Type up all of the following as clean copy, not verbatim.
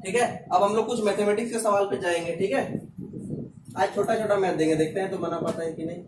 ठीक है, अब हम लोग कुछ मैथमेटिक्स के सवाल पे जाएंगे। ठीक है, आज छोटा छोटा मैथ देंगे, देखते हैं तो बना पाता है कि नहीं।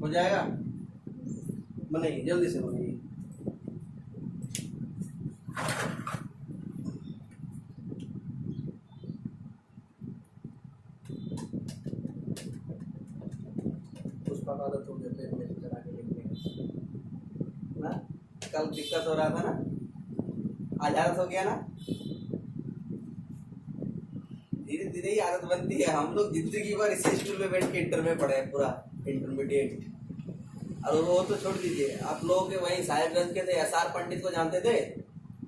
हो जाएगा, बनाइए जल्दी से बनाइए। पुष्पा का आदत हो गया पेट में चला के लिखने का ना, कल दिक्कत हो रहा था ना, आज आदत हो गया ना। धीरे धीरे ही आदत बनती है। हम लोग जिंदगी भर इसी स्कूल में बैठ के इंटर में पढ़े हैं, पूरा इंटरमीडिएट। और वो तो छोड़ दीजिए, आप लोगों के वही साहेबगंज के थे, एसआर पंडित को जानते थे?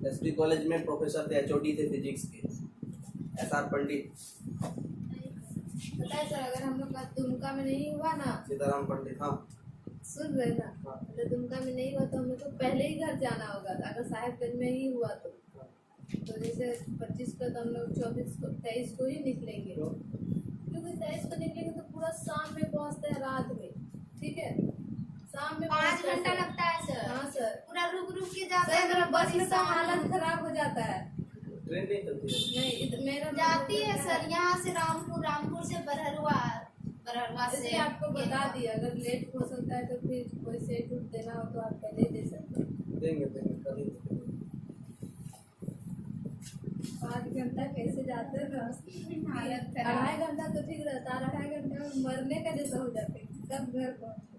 एसपी कॉलेज में प्रोफेसर थे, एचओडी थे फिजिक्स के, एसआर पंडित। पता है सर, अगर हम लोग का दुमका में नहीं हुआ ना, सीताराम पंडित, हाँ सुन रहे ना, अगर दुमका में नहीं हुआ तो हम लोग को पहले ही घर जाना होगा। अगर साहेबगंज में ही हुआ तो जैसे 25 को तो हम लोग 24 को 23 को ही निकलेंगे, क्योंकि 23 को निकलेंगे तो पूरा शाम में पहुंचते हैं, रात में। ठीक है, शाम में 5 घंटा लगता है सर। हाँ सर, पूरा रुक रुक के जाता है। बस में तो हालत खराब हो जाता है। ट्रेन नहीं चलती है। नहीं, मेरा जाती है सर, यहाँ से रामपुर, रामपुर से बरहरुआ, बरहरुआ से इसलिए आपको बता दिया, अगर लेट हो सकता है तो फिर कोई सेट उठ देना हो तो आप पहले दे सकते हैं। देंगे कल ही देंगे। 5 घंटा कैसे जाते हैं ना, हालत खराब। 2.5 घंटा तो ठीक रहता है, 2.5 घंटे में मरने का जैसा हो जाते हैं, कब घर पहुँचे।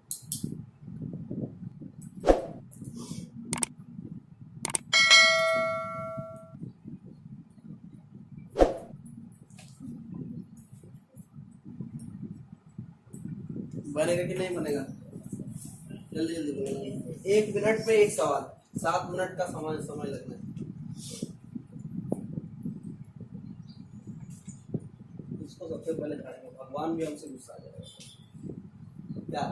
बनेगा कि नहीं बनेगा? जल्दी जल्दी बनाइए। 1 मिनट में एक सवाल, 7 मिनट का समय लगना है। इसको सबसे पहले खाएंगे, भगवान भी हमसे गुस्सा आ जाएगा क्या?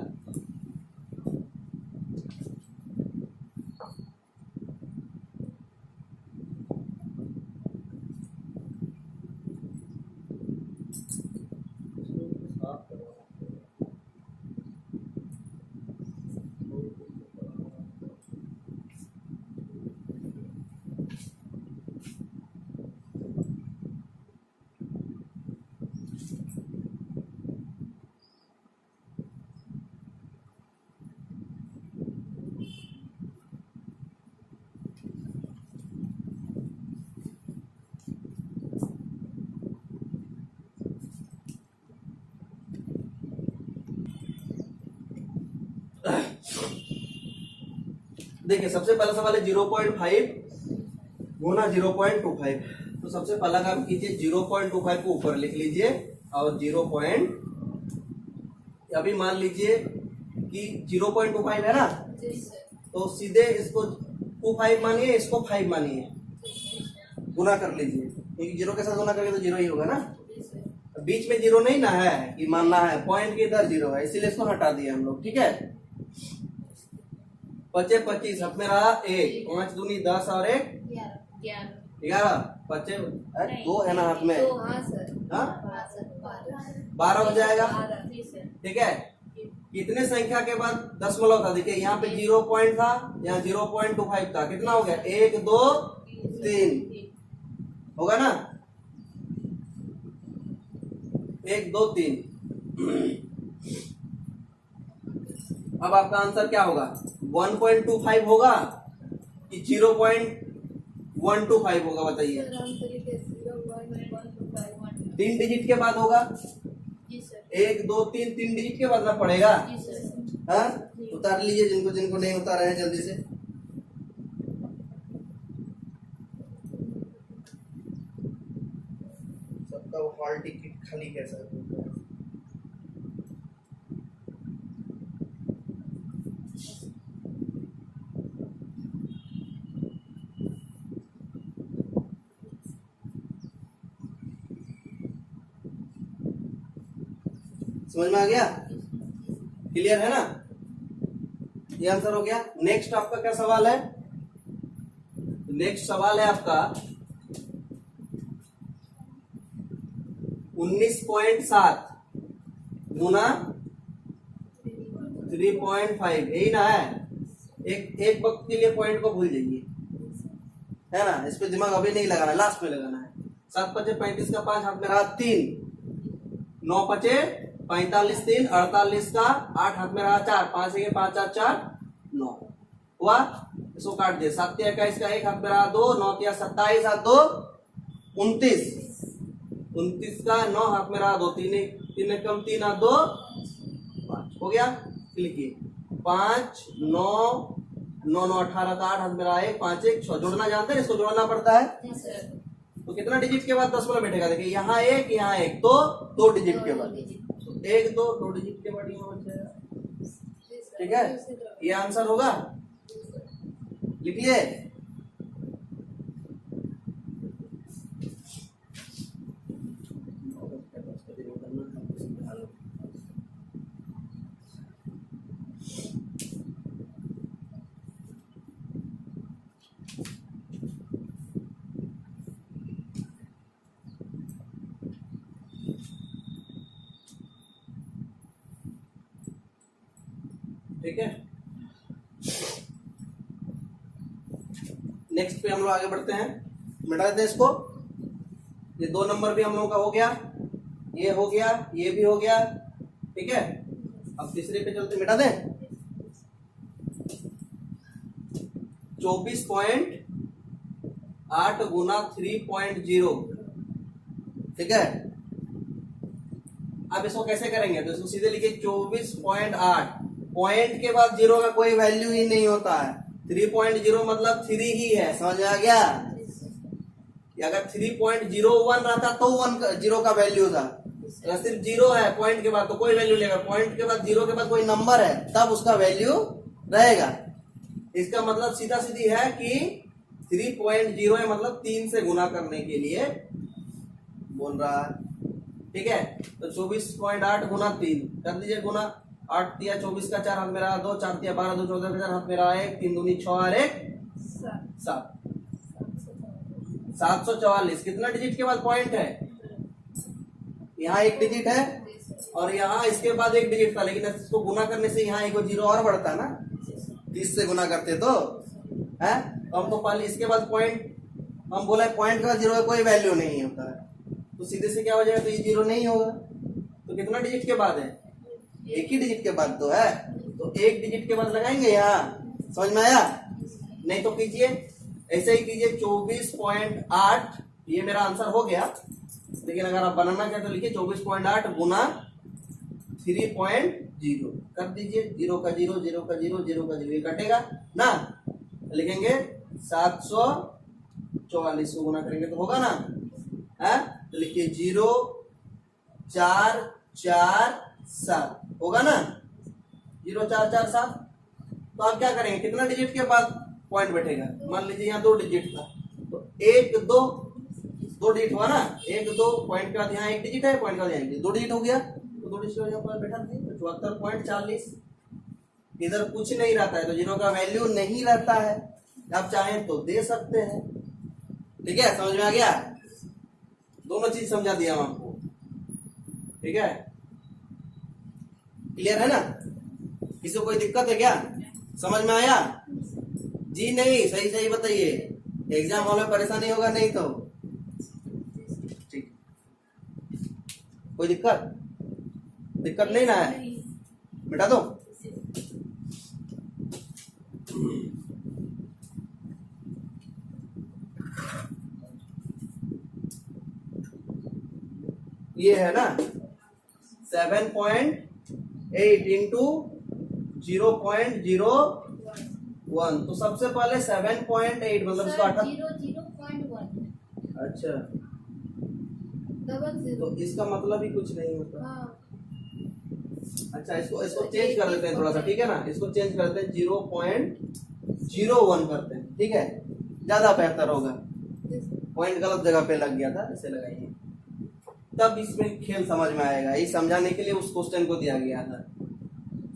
देखिए सबसे पहला सवाल है 0.5 गुना 0.25। तो सबसे पहला काम कीजिए, 0.25 को ऊपर लिख लीजिए और 0. अभी मान लीजिए कि 0.25 है ना, तो सीधे इसको 25 मानिए, इसको 5 मानिए, गुना कर लीजिए, क्योंकि 0 के साथ गुना करेंगे तो 0 ही होगा ना। बीच में 0 नहीं ना है कि मानना है, पॉइंट के इधर 0 है, इसीलिए इसको हटा दिए हम लोग। ठीक है, पचे 25 हाथ में रहा 1, 5 दूनी 10 और 1 11 11, पचे 2 है ना हाथ में, तो हाँ सर, हाँ हाँ सर 12 हो जाएगा। 12। जी सर ठीक है, कितने संख्या के बाद दशमलव था? देखिए यहाँ पे 0 पॉइंट था, यहाँ 0.25 था, कितना हो गया? 1 2 3 होगा ना, 1 2 3। अब आपका आंसर क्या होगा? 1.25 होगा कि 0.125 होगा? बताइए। सर हम तरीके 0.125 3 डिजिट के बाद होगा, जी सर 1 2 3 3 डिजिट के बाद ना पड़ेगा। जी सर हाँ, उतार लीजिए जिनको जिनको नहीं उतारे हैं जल्दी से। सबका वो हॉल टिकट खाली कैसा है? समझ में आ गया? क्लियर है ना? ये आंसर हो गया। नेक्स्ट आपका क्या सवाल है? नेक्स्ट सवाल है आपका 19.7 गुना 3.5, यही ना है? एक वक्त के लिए पॉइंट को भूल जाइए, है ना? इस पे दिमाग अभी नहीं लगाना, लास्ट में लगाना है। 7 पचे 35 का 5 हाथ में रहा 3, 9 पचे 45 3 48 का 8 हाथ में रहा 4, 5 है 5 4 4 9 हुआ। इसको काट दिया। 7 21 का 1 हाथ में रहा 2, 9 27 हाथ 2 29, 29 का 9 हाथ में रहा 2, 3 कम 3 हाथ 2 5 हो गया। लिखिए 5 9 9 9 18 का 8 हाथ में रहा 1, 5 1 6। जोड़ना जानते हैं? इसको जोड़ना पड़ता है। जी सर तो कितना डिजिट के बाद दशमलव बैठेगा? देखिए यहाँ 1 यहाँ 1, तो 2 डिजिट के बाद 1 2 डिजिट के बाद यहाँ बच जाएगा। ठीक है, ये आंसर होगा। लिख लिए? ठीक है, नेक्स्ट पे हम लोग आगे बढ़ते हैं। मिटा देते हैं इसको। ये 2 नंबर भी हम लोगों का हो गया, ये हो गया, ये भी हो गया। ठीक है, अब तीसरे पे चलते, मिटा दें। 24.8 गुना 3.0। ठीक है, अब इसको कैसे करेंगे? तो इसको सीधे लिखिए 24.8, पॉइंट के बाद 0 का कोई वैल्यू ही नहीं होता है। 3.0 मतलब 3 ही है। समझ में आ गया? अगर 3.01 रहता तो 0 का वैल्यू था। अगर सिर्फ 0 है पॉइंट के बाद तो कोई वैल्यू नहीं। अगर पॉइंट के बाद 0 के बाद कोई नंबर है तब उसका वैल्यू रहेगा। इसका मतलब सीधा सीधी है कि 3.0 है, मतलब 3 से गुना करने के लिए बोल रहा है। ठीक है, तो 24.8 गुना 3 कर दीजिए। गुना 8 तिया 24 का 4 हाथ में रहा 2, 4 तिया 12 2 14 का 4 हाथ में रहा 1, 3 दूनी 6 और 1 7, 744। कितना डिजिट के बाद पॉइंट है? यहाँ 1 डिजिट है और यहाँ इसके बाद 1 डिजिट था, लेकिन इसको गुना करने से यहाँ 1 0 और बढ़ता ना, 30 से गुना करते तो है। हम तो पहले इसके बाद पॉइंट, हम बोला पॉइंट का 0 का कोई वैल्यू नहीं होता है, तो सीधे से क्या हो जाएगा? तो ये 0 नहीं होगा। तो कितना डिजिट के बाद है? 1 ही डिजिट के बाद तो है, तो 1 डिजिट के बाद लगाएंगे यहाँ। समझ में आया? नहीं तो कीजिए, ऐसे ही कीजिए। 24.8 ये मेरा आंसर हो गया, लेकिन अगर आप बनाना चाहते तो लिखिए 24.8 गुना 3.0 कर दीजिए। 0 का 0 0 का 0 0 का 0, ये कटेगा ना। लिखेंगे 744 को गुना करेंगे तो होगा ना, है? तो लिखिए 0 4 4 7 होगा ना, 0 4 4 7। तो आप क्या करेंगे? कितना डिजिट के बाद पॉइंट बैठेगा? मान लीजिए यहाँ 2 डिजिट था, तो 1 2 2 डिजिट हुआ ना, 1 2 पॉइंट के बाद यहाँ 1 डिजिट है, पॉइंट के बाद यहाँ 2 डिजिट हो गया, तो 2 डिजिट यहाँ पर बैठा थे। 74.40 इधर कुछ नहीं रहता है तो जीरो का वैल्यू नहीं रहता है। आप चाहें तो दे सकते हैं। ठीक है, समझ में आ गया? दोनों चीज समझा दिया हम आपको। ठीक है, क्लियर है ना? किसी को कोई दिक्कत है क्या? समझ में आया? जी नहीं, सही सही बताइए, एग्जाम हॉल में परेशानी होगा नहीं तो। ठीक, कोई दिक्कत नहीं ना है? मिटा दो। ये है ना 7.8 इंटू 0.01। तो सबसे पहले 7.8 मतलब इसका 0.1 अच्छा, डबल तो जीरो। इसका मतलब ही कुछ नहीं होता। हाँ, अच्छा, इसको चेंज कर लेते हैं थोड़ा सा, ठीक है ना? इसको चेंज करते हैं 0.01 करते हैं, ठीक है, ज्यादा बेहतर होगा। पॉइंट गलत जगह पे लग गया था, इसे लगाइए, तब इसमें खेल समझ में आएगा। ये समझाने के लिए उस क्वेश्चन को दिया गया था।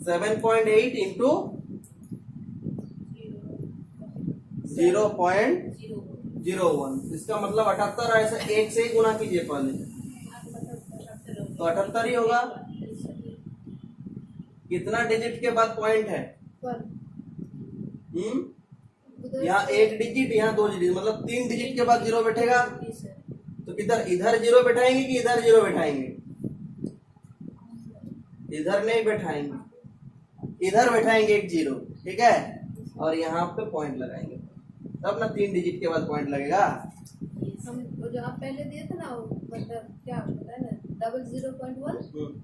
7.8 इंटू 0.01, इसका मतलब 78। ऐसा एक से ही गुना कीजिए पहले, तो 78 ही होगा। कितना डिजिट के बाद पॉइंट है? पर उधर यहाँ से- एक डिजिट, यहाँ 2 डिजिट, मतलब 3 डिजिट के बाद जीरो बैठेगा। जी सर। तो इधर जीरो बैठाएंगे कि इधर जीरो बैठाएंगे? इधर नहीं बैठाएंगे, इधर बैठाएंगे एक जीरो, ठीक है, और यहाँ पे पॉइंट लगाएंगे, तब ना 3 डिजिट के बाद पॉइंट लगेगा। हम वो जो आप पहले दिए थे ना, वो मतलब क्या होता है ना, 0.01,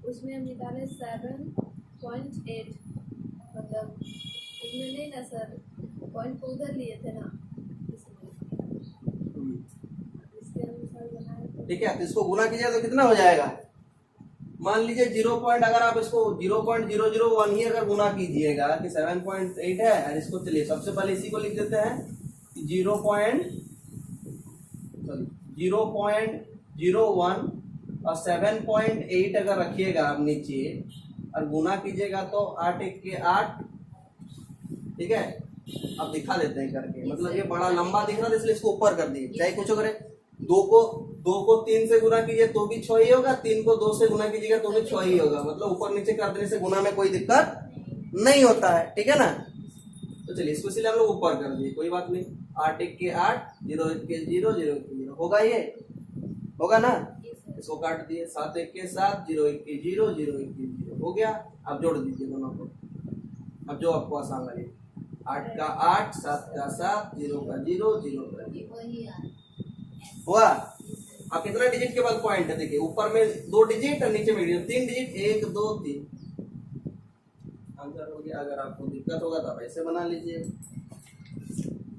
उसमें हम निकाले 7.8, मतलब उसमें नहीं ना सर, पॉइंट को उधर लिए थे ना, इसलिए इसके अनुसार बनाए थे। ठीक है, तो इसको गुना कीजिए तो कितना हो जाएगा? मान लीजिए 0 पॉइंट, अगर आप इसको 0.001 ही अगर गुना कीजिएगा कि 7.8 है, और इसको चलिए सबसे पहले इसी को लिख देते हैं 0.01 और 7.8 अगर रखिएगा आप नीचे और गुना कीजिएगा तो 8 1 के 8, ठीक है। अब दिखा देते हैं करके, मतलब ये बड़ा लंबा दिख रहा था इसलिए इसको ऊपर कर दिए, चाहे कुछ करे। 2 को 3 से गुना कीजिए तो भी 6 ही होगा, 3 को 2 से गुना कीजिएगा तो भी 6 ही होगा, मतलब ऊपर नीचे कर देने से गुना में कोई दिक्कत नहीं होता है, ठीक है ना। तो चलिए इसको इसलिए हम लोग ऊपर कर दिए, कोई बात नहीं। 8 1 के 8, 0 1 के 0, 0 1 के 0 होगा, ये होगा ना। इसको काट दिए, 7 1 के 7, 0 1 के 0, 0 1 के 0 हो गया। अब जोड़ दीजिए दोनों को, अब जो आपको आसान लगे। 8 का 8, 7 का 7, 0 का 0, 0 का 0 हुआ। अब कितना डिजिट के बाद पॉइंट है? देखिए ऊपर में 2 डिजिट और नीचे में 3 डिजिट, 1 2 3 आंसर हो गया। अगर आपको दिक्कत होगा तो आप ऐसे बना लीजिए,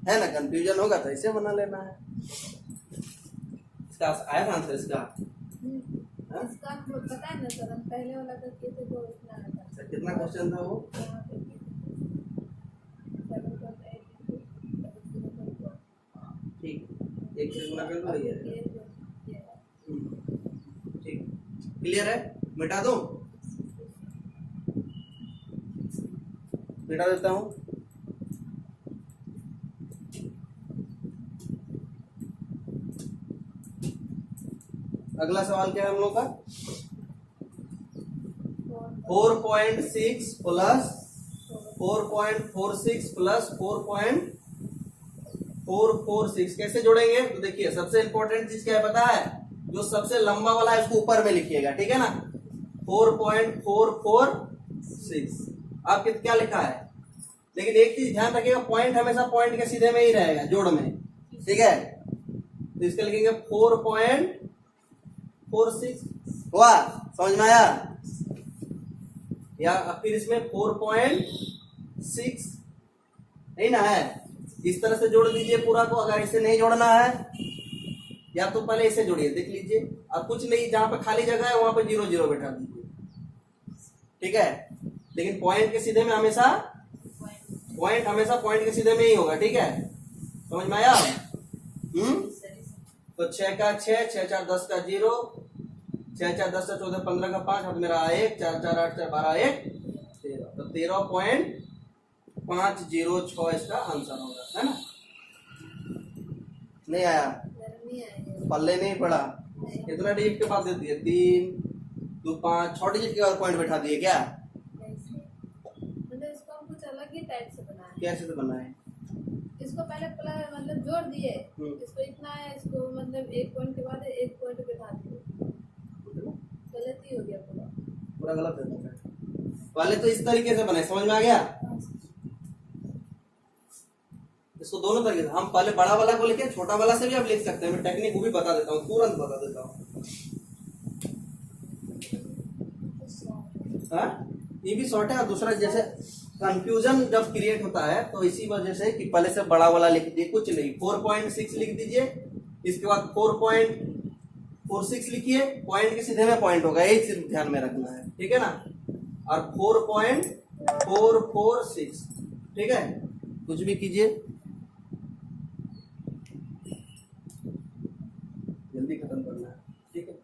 है ना, कंफ्यूजन होगा तो ऐसे बना लेना है। इसका आया था आंसर इसका? हाँ? इसका आपको पता है ना सर, हम पहले वाला करके थे तो इतना आता अच्छा, कितना क्वेश्चन था वो? यहाँ पे 7.8, ठीक, एक से गुना कर दो, ये ठीक, क्लियर है? मिटा दूं? मिटा देता हूं। अगला सवाल क्या है हम लोग का? 4.6 प्लस 4.46 प्लस 4.446 कैसे जोड़ेंगे? तो देखिए सबसे इंपॉर्टेंट चीज क्या है पता है? जो सबसे लंबा वाला है उसको ऊपर में लिखिएगा, ठीक है ना। 4.446 आपके क्या लिखा है, लेकिन एक चीज ध्यान रखिएगा, पॉइंट हमेशा पॉइंट के सीधे में ही रहेगा, जोड़ में, ठीक है। तो इसका लिखेंगे 4.46 हुआ, समझ में आया? या फिर इसमें 4.6 नहीं ना है, इस तरह से जोड़ दीजिए पूरा को। अगर इसे नहीं जोड़ना है या तो पहले इसे जोड़िए, देख लीजिए। अब कुछ नहीं, जहां पे खाली जगह है वहां पे 0 0 बैठा दीजिए, ठीक है। लेकिन पॉइंट के सीधे में हमेशा पॉइंट के सीधे में ही होगा, ठीक है। समझ में आया? तो 6 का 6, 6 4 10 का 0, 6 4 10 14 15 का 5, हाथ में रहा 1, 4 4 8 4 12 1 13, तो 13.46 506 इसका आंसर होगा, है ना? नहीं आया, मेरा नहीं आएगा। पल्ले नहीं पड़ा। कितना डिजिट के बाद दे दिए? 3 2 5 6 डिजिट के बाद पॉइंट बैठा दिए क्या? मतलब इसको हम कुछ अलग ही टाइप से बनाए। कैसे तो बनाए? इसको पहले मतलब जोड़ दिए, इसको इतना है, इसको मतलब 1 पॉइंट के बाद 1 पॉइंट बैठा दिए। गलत ही हो गया पूरा। पूरा गलत है। पहले तो इस तरीके से बनाए, समझ में आ गया? इसको दोनों तरीके से, हम पहले बड़ा वाला को लिखे, छोटा वाला से भी आप लिख सकते हैं। मैं टेक्निक वो भी बता देता हूँ, तुरंत बता देता हूँ। ये भी शॉर्ट है। और दूसरा, जैसे कंफ्यूजन जब क्रिएट होता है तो इसी वजह से कि पहले से बड़ा वाला लिख दिए, कुछ नहीं, 4.6 लिख दीजिए, इसके बाद 4.46 लिखिए, पॉइंट के सीधे में पॉइंट होगा, यही सिर्फ ध्यान में रखना है, ठीक है ना? और 4.446, ठीक है? कुछ भी कीजिए, जल्दी खत्म करना है, ठीक है?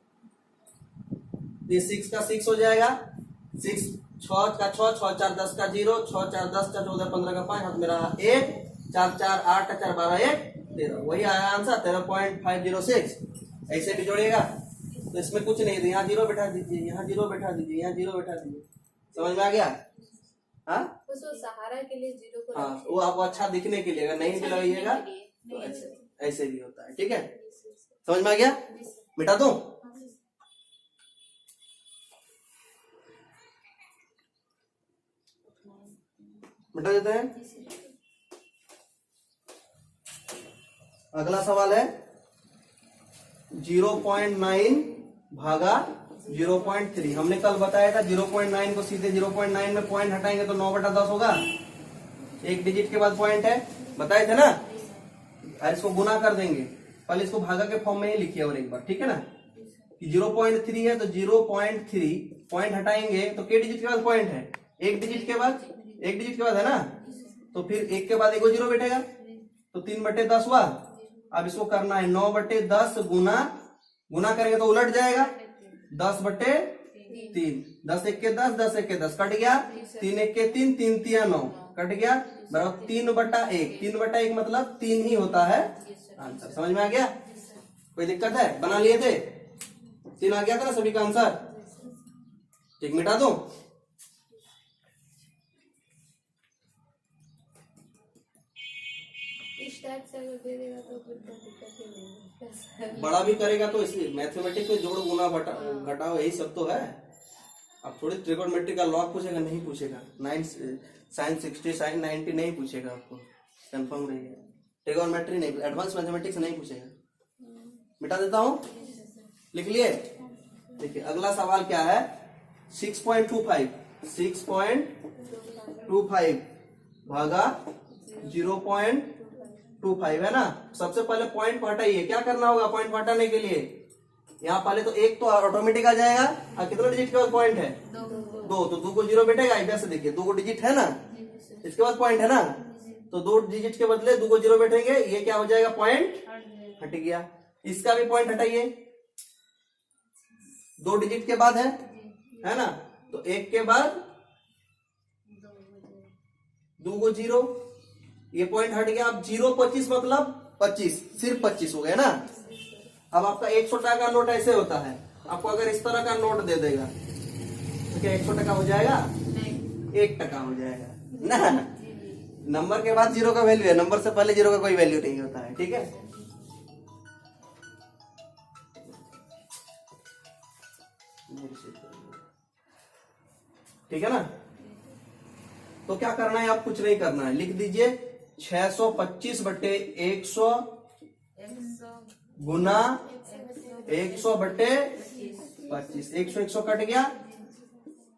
ये 6 का 6 हो जाएगा, 6 6 का 6 6 4 10 का 0, 6 4 10 का 14 15 का 5, हाथ मेरा 1 4 4 8 4 12 1 13, वही आया आंसर 13.506। ऐसे भी जोड़िएगा तो इसमें कुछ नहीं है, यहाँ 0 बैठा दीजिए, यहाँ 0 बैठा दीजिए, यहाँ 0 बैठा दीजिए। समझ में आ गया? हाँ, उसको सहारा के लिए 0 को हाँ, वो आपको अच्छा दिखने के लिए, अगर नहीं भी लगाइएगा तो ऐसे भी होता है, ठीक है? समझ में आ गया? मिटा दूं? मिटा देते हैं। अगला सवाल है 0.9 भागा 0.3। हमने कल बताया था 0.9 को सीधे 0.9 में पॉइंट हटाएंगे तो 9/10 होगा, एक डिजिट के बाद पॉइंट है, बताए थे ना? और इसको गुना कर देंगे, पहले इसको भागा के फॉर्म में ही लिखिए और एक बार, ठीक है ना? कि 0.3 है तो 0.3 पॉइंट हटाएंगे तो के डिजिट के बाद पॉइंट है, एक डिजिट के बाद है ना? तो फिर एक के बाद एक 0 बैठेगा तो 3/10 हुआ। अब इसको करना है 9/10 गुना करेंगे तो उलट जाएगा, 10/3, 10 1 के 10, 10 1 के 10 कट गया, 3 1 के 3, 3 3 9 कट गया, बराबर 3/1। 3/1 मतलब 3 ही होता है आंसर। समझ में आ गया? कोई दिक्कत है? बना लिए थे? 3 आ गया था ना सभी का आंसर? ठीक, मिटा दो। इस टाइप से अगर दे देगा तो फिर तो दिक्कत ही नहीं है। बड़ा भी करेगा तो इसलिए मैथमेटिक्स में जोड़ गुना घटाओ यही सब तो है। अब थोड़ी ट्रिगोनोमेट्री का लॉ पूछेगा, नहीं पूछेगा। sin 60 sin 90 नहीं पूछेगा, आपको कंफर्म रहिए। ट्रिगोनोमेट्री नहीं, एडवांस मैथमेटिक्स नहीं पूछेगा। मिटा देता हूँ, लिख लिए? देखिए अगला सवाल क्या है, 6.25 भागा 0.25 है ना? सबसे पहले पॉइंट को हटाइए। क्या करना होगा पॉइंट को हटाने के लिए? यहाँ पहले तो एक तो ऑटोमेटिक आ जाएगा, और कितना डिजिट के बाद पॉइंट है? 2, तो 2 को 0 बैठेगा। इधर से देखिए 2 को डिजिट है ना, इसके बाद पॉइंट है ना, तो 2 डिजिट के बदले 2 को 0 बैठेंगे, ये क्या हो जाएगा? पॉइंट हट गया। इसका भी पॉइंट हटाइए, 2 डिजिट के बाद है ना, तो 1 के बाद 2 को 0, ये पॉइंट हट गया। अब 0.25 मतलब 25, सिर्फ 25 हो गया ना। अब आपका 100 टका का नोट ऐसे होता है, आपको अगर इस तरह का नोट दे देगा तो क्या 100 टका हो जाएगा? 1 टका हो जाएगा ना। नंबर के बाद 0 का वैल्यू है, नंबर से पहले 0 का कोई वैल्यू नहीं होता है, ठीक है? ठीक है ना? तो क्या करना है, आप कुछ नहीं करना है, लिख दीजिए 625/100 गुना 100/25। 100 कट गया,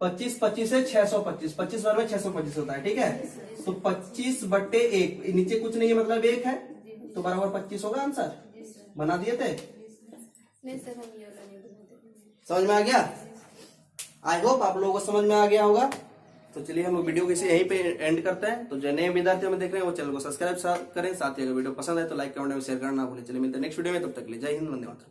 25 25 से 625, 25 बार में 625 होता है, ठीक है? तो 25/1, नीचे कुछ नहीं है मतलब 1 है, तो बराबर 25 होगा आंसर। बना दिए थे? नहीं सर, हम ये वाला नहीं बनाते। समझ में आ गया? आई होप आप लोगों को समझ में आ गया होगा। तो चलिए हम वीडियो को इसे यहीं पे एंड करते हैं। तो जो नए विद्यार्थी हमें देख रहे हैं वो चैनल को सब्सक्राइब करें, साथ ही अगर वीडियो पसंद है तो लाइक कमेंट में शेयर करना ना भूलें। चलिए मिलते हैं नेक्स्ट वीडियो में, तब तक के लिए जय हिंद, वंदे मातरम।